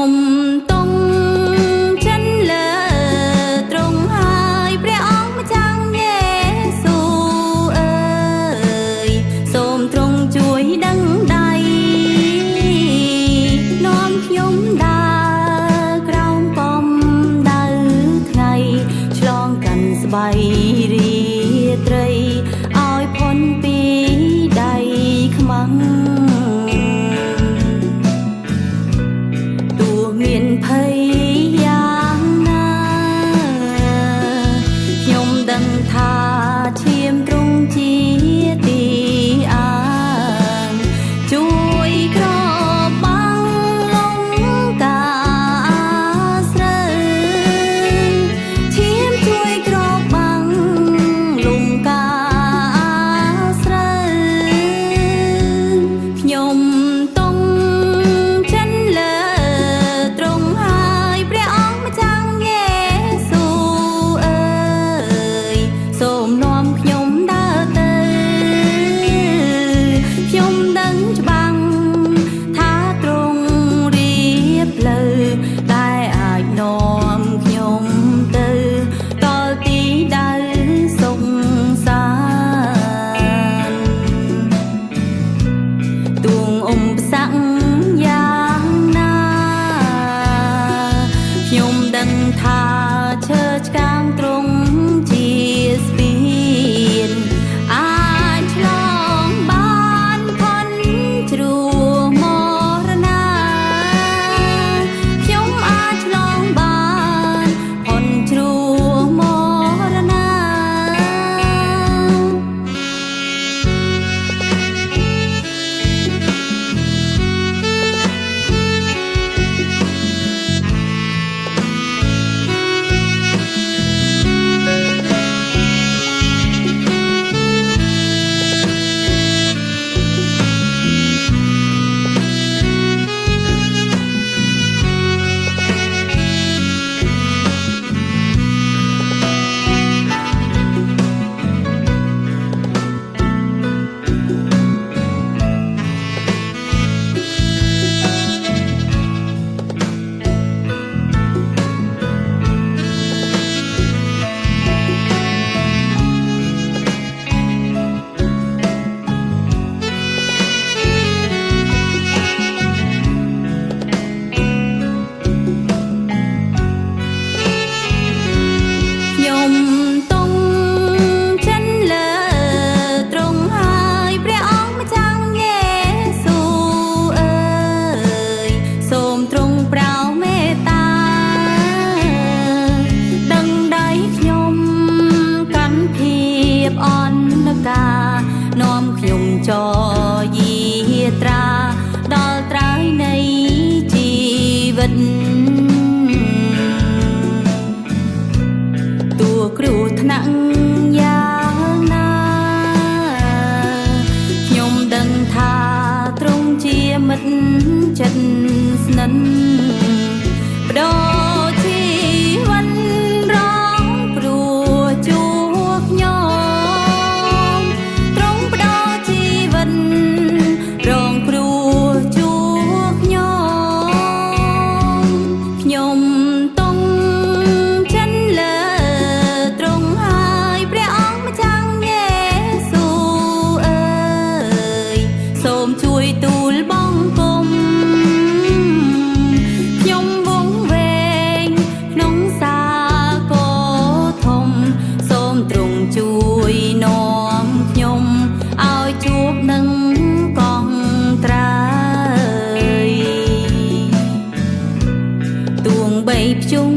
ខ្ញុំតង់ចិនលើត្រង់ហើយព្រះអង្គម្ចាស់យេស៊ូអើយសូមទ្រង់ជួយដឹងដៃនាំខ្ញុំដើរក្រោមកំដៅថ្ងៃឆ្លងកាន់ស្បៃរាត្រីឲ្យพ้นពីដៃខ្មាំងមានភ័យយ៉ាងណាខ្ញុំដឹងថាឈាមទ្រង់ជាទីអានជួយក្របាំងលំការស្រូវឈាមជួយក្របាំងលំការស្រូវខ្ញុំថាឈើឆ្កាងទ្រង់ជាស្ពានអាចឆ្លងបានផុនជ្រោះមរណាខ្ញុំអាចឆ្លងបានផុនជ្រោះមរណានាំខ្ញុំចយាត្រាដល់ត្រើយនៃជីវិតតួគ្រោះថ្នាក់យ៉ាងណាខ្ញុំដឹងថាទ្រង់ជាមិត្តចិត្តស្និទ្ធបដូរជីវិតរងព្រោះជួខ្ញុំរងគ្រោះជួខ្ញុំតង់ចិនលើត្រង់ហើយព្រះអង្គម្ចាស់យេស៊ូអើយសូមជួយទូលបង្គំខ្ញុំវង្វេងក្នុងសាគរធំសូមទ្រង់ជួយនាំខ្ញុំឲ្យជួបនឹងទួងបីភ្ជុំ